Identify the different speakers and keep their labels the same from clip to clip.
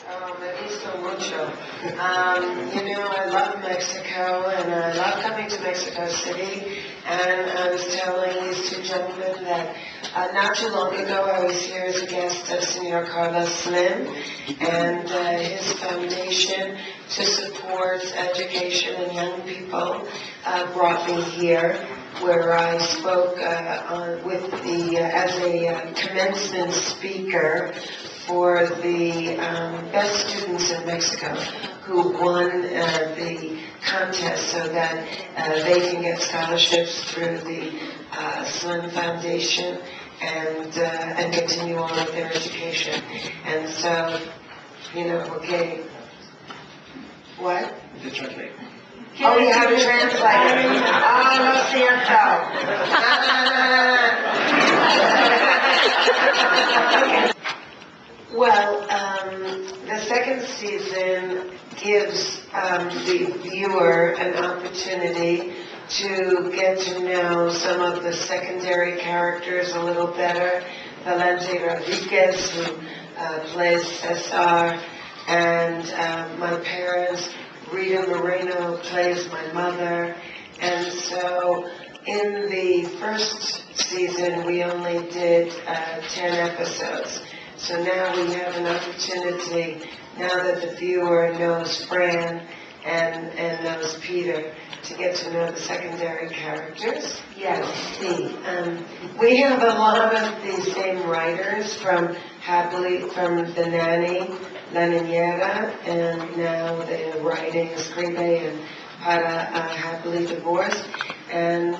Speaker 1: Me gusta mucho. I love Mexico, and I love coming to Mexico City. And I was telling these two gentlemen that not too long ago I was here as a guest of Senor Carlos Slim and his foundation to support education and young people brought me here, where I spoke as a commencement speaker for the best students in Mexico who won the contest so that they can get scholarships through the Slim Foundation and continue on with their education. And so, okay. What?
Speaker 2: To translate.
Speaker 1: Oh, you have a translator. Oh, no cierto. Well, the second season gives the viewer an opportunity to get to know some of the secondary characters a little better. Valente Rodriguez, who plays Cesar, and my parents. Rita Moreno plays my mother. And so in the first season, we only did 10 episodes. So now we have an opportunity, now that the viewer knows Fran and knows Peter, to get to know the secondary characters. Yes, we have a lot of the same writers from The Nanny, La Niñera, and now the writing Escribe and Para Happily Divorced. And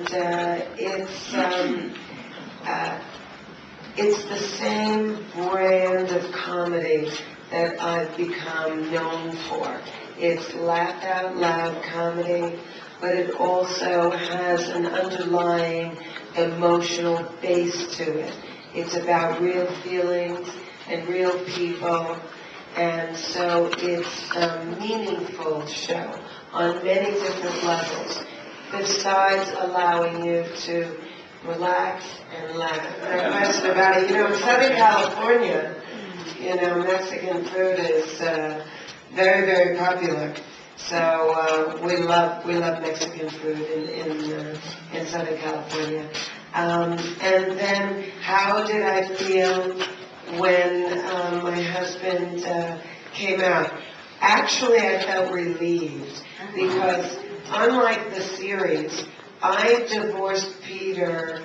Speaker 1: it's the same brand of comedy that I've become known for. It's laugh out loud comedy, but it also has an underlying emotional base to it. It's about real feelings and real people, and so it's a meaningful show on many different levels, besides allowing you to relax and laugh. No question about it. In Southern California, Mexican food is very, very popular. So we love Mexican food in Southern California. And then, how did I feel when my husband came out? Actually, I felt relieved because, unlike the series, I divorced Peter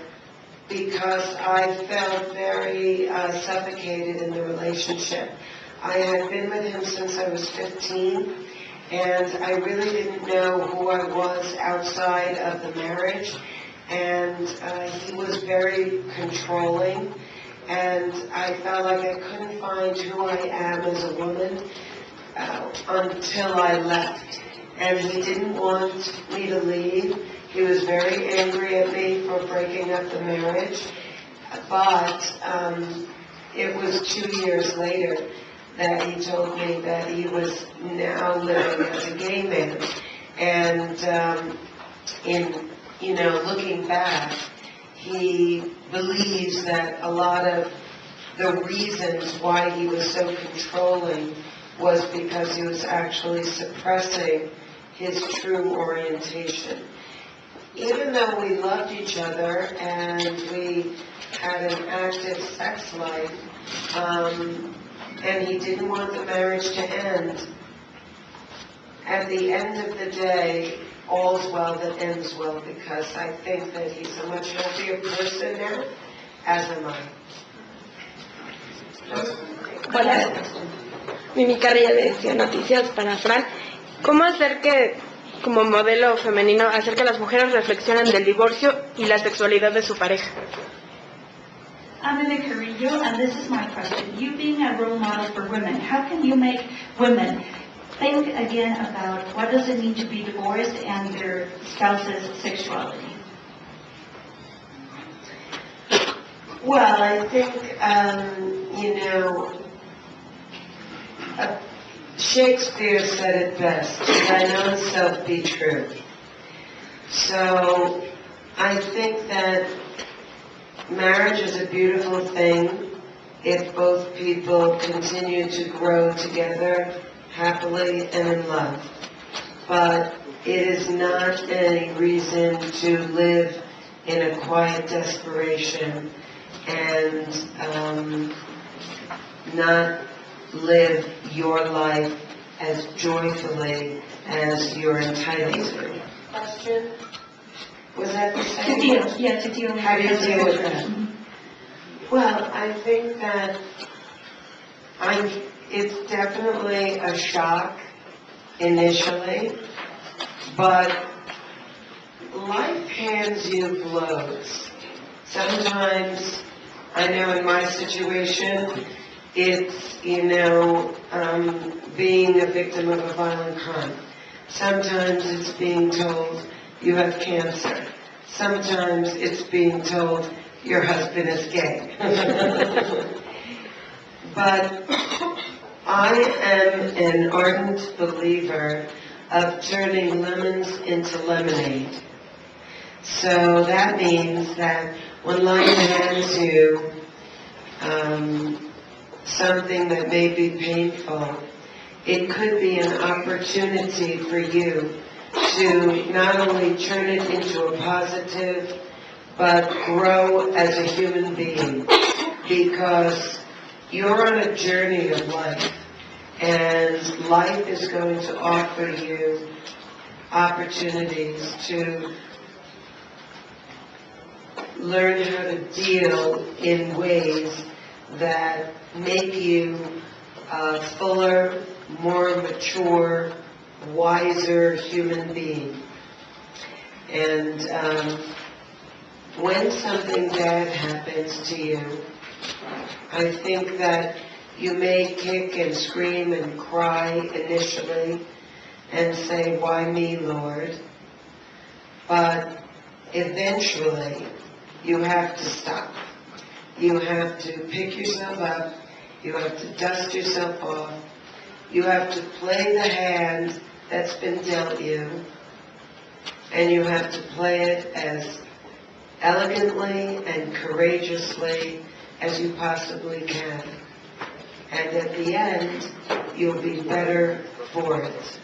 Speaker 1: because I felt very suffocated in the relationship. I had been with him since I was 15, and I really didn't know who I was outside of the marriage, and he was very controlling, and I felt like I couldn't find who I am as a woman until I left. And he didn't want me to leave. He was very angry at me for breaking up the marriage, but it was 2 years later that he told me that he was now living as a gay man. And looking back, he believes that a lot of the reasons why he was so controlling was because he was actually suppressing his true orientation. Even though we loved each other and we had an active sex life, and he didn't want the marriage to end, at the end of the day, all's well that ends well, because I think that he's a much happier person now, as am I.
Speaker 3: Hola, Mimi Carrillo de Ciudad Noticias para Fran. ¿Cómo hacer que, como modelo femenino, hacer que las mujeres reflexionen del divorcio y la sexualidad de su pareja?
Speaker 4: I'm Mimi Carrillo, and this is my question. You being a role model for women, how can you make women think again about what does it mean to be divorced and their spouse's sexuality?
Speaker 1: Well, I think, Shakespeare said it best, "Thine own self be true." So I think that marriage is a beautiful thing, if both people continue to grow together happily and in love. But it is not any reason to live in a quiet desperation and not live your life as joyfully as you're entitled to. Question? Was that the same?
Speaker 4: To deal with.
Speaker 1: How do you deal with that? Well, I think that it's definitely a shock initially, but life hands you blows. Sometimes, I know in my situation, it's, being a victim of a violent crime. Sometimes it's being told you have cancer. Sometimes it's being told your husband is gay. But I am an ardent believer of turning lemons into lemonade. So that means that when life hands you something that may be painful, it could be an opportunity for you to not only turn it into a positive, but grow as a human being, because you're on a journey of life, and life is going to offer you opportunities to learn how to deal in ways that make you a fuller, more mature, wiser human being. And when something bad happens to you, I think that you may kick and scream and cry initially and say, "Why me, Lord?" But eventually, you have to stop. You have to pick yourself up. You have to dust yourself off. You have to play the hand that's been dealt you, and you have to play it as elegantly and courageously as you possibly can. And at the end, you'll be better for it.